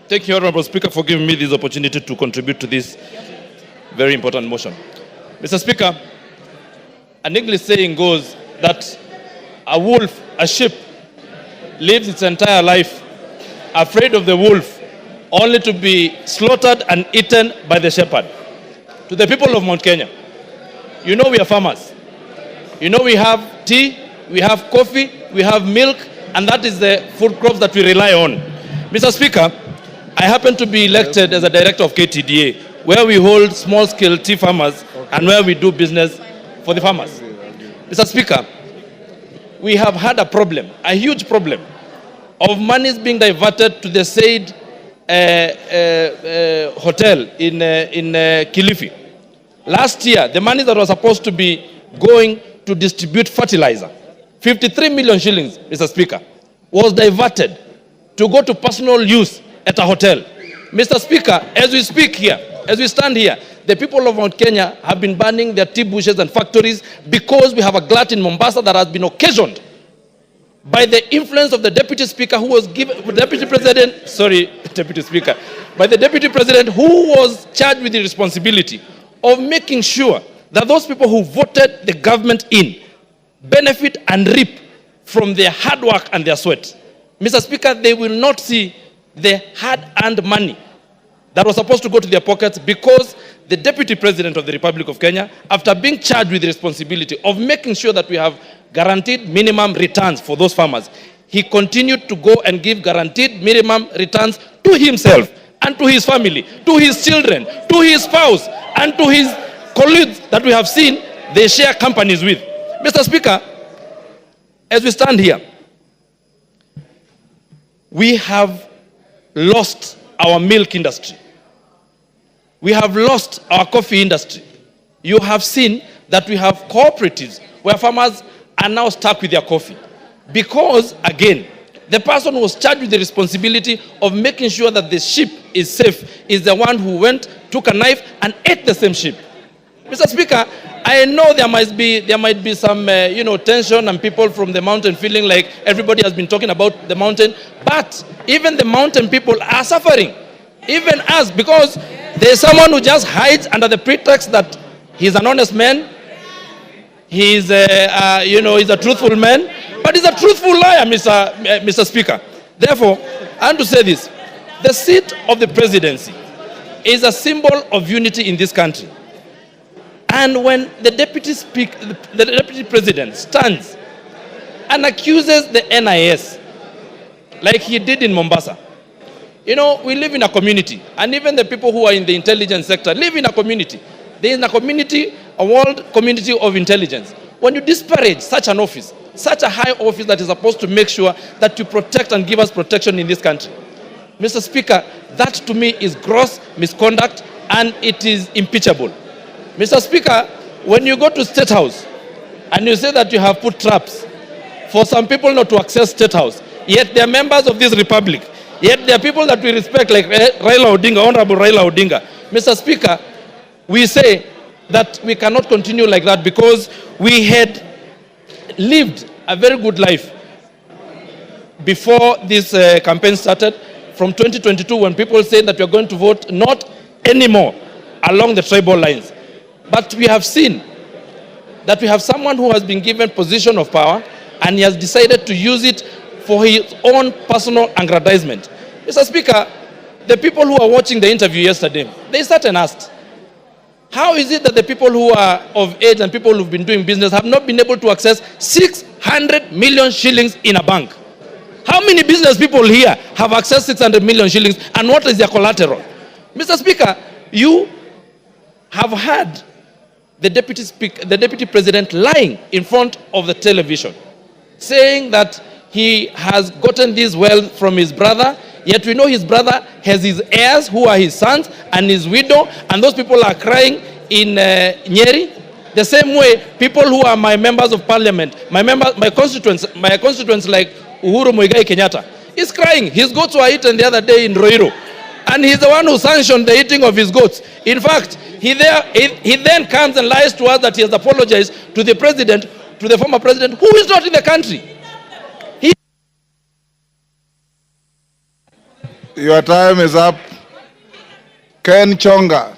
Thank you, Honorable Speaker, for giving me this opportunity to contribute to this very important motion. Mr. Speaker, an English saying goes that a sheep, lives its entire life afraid of the wolf, only to be slaughtered and eaten by the shepherd. To the people of Mount Kenya, you know we are farmers. You know we have tea, we have coffee, we have milk, and that is the food crops that we rely on. Mr. Speaker, I happen to be elected as a director of KTDA, where we hold small-scale tea farmers and where we do business for the farmers. Mr. Speaker, we have had a problem, a huge problem, of monies being diverted to the said hotel in Kilifi. Last year, the money that was supposed to be going to distribute fertilizer, 53 million shillings, Mr. Speaker, was diverted to go to personal use at a hotel. Mr. Speaker, as we speak here, as we stand here, the people of Mount Kenya have been burning their tea bushes and factories because we have a glut in Mombasa that has been occasioned by the influence of the Deputy Speaker who was given, Deputy President who was charged with the responsibility of making sure that those people who voted the government in benefit and reap from their hard work and their sweat. Mr. Speaker, they will not see the hard-earned money that was supposed to go to their pockets because the Deputy President of the Republic of Kenya, after being charged with the responsibility of making sure that we have guaranteed minimum returns for those farmers, he continued to go and give guaranteed minimum returns to himself and to his family, to his children, to his spouse, and to his colleagues that we have seen they share companies with. Mr. Speaker, as we stand here, we have lost our milk industry. We have lost our coffee industry. You have seen that we have cooperatives where farmers are now stuck with their coffee. Because, again, the person who was charged with the responsibility of making sure that the sheep is safe is the one who went, took a knife, and ate the same sheep. Mr. Speaker, I know there might be some tension and people from the mountain feeling like everybody has been talking about the mountain, but even the mountain people are suffering, even us, because there's someone who just hides under the pretext that he's an honest man, he's a truthful man, but he's a truthful liar, Mr. Speaker. Therefore, I want to say this: the seat of the presidency is a symbol of unity in this country. And when the deputy president stands and accuses the NIS, like he did in Mombasa, we live in a community, and even the people who are in the intelligence sector live in a community. There is a community, a world community of intelligence. When you disparage such an office, such a high office that is supposed to make sure that you protect and give us protection in this country, Mr. Speaker, that to me is gross misconduct and it is impeachable. Mr. Speaker, when you go to State House and you say that you have put traps for some people not to access State House, yet they are members of this republic, yet they are people that we respect like Raila Odinga, Honorable Raila Odinga. Mr. Speaker, we say that we cannot continue like that because we had lived a very good life before this campaign started from 2022 when people said that we are going to vote not anymore along the tribal lines. But we have seen that we have someone who has been given position of power and he has decided to use it for his own personal aggrandizement. Mr. Speaker, the people who are watching the interview yesterday, they sat and asked, how is it that the people who are of age and people who've been doing business have not been able to access 600 million shillings in a bank? How many business people here have accessed 600 million shillings and what is their collateral? Mr. Speaker, you have had the deputy president lying in front of the television, saying that he has gotten this wealth from his brother, yet we know his brother has his heirs who are his sons and his widow, and those people are crying in Nyeri. The same way, people who are my members of parliament, my constituents like Uhuru Kenyatta, is crying. His goats were eaten the other day in Roiro, and he's the one who sanctioned the eating of his goats. In fact, he then comes and lies to us that he has apologized to the president, to the former president, who is not in the country. Your time is up. Ken Chonga.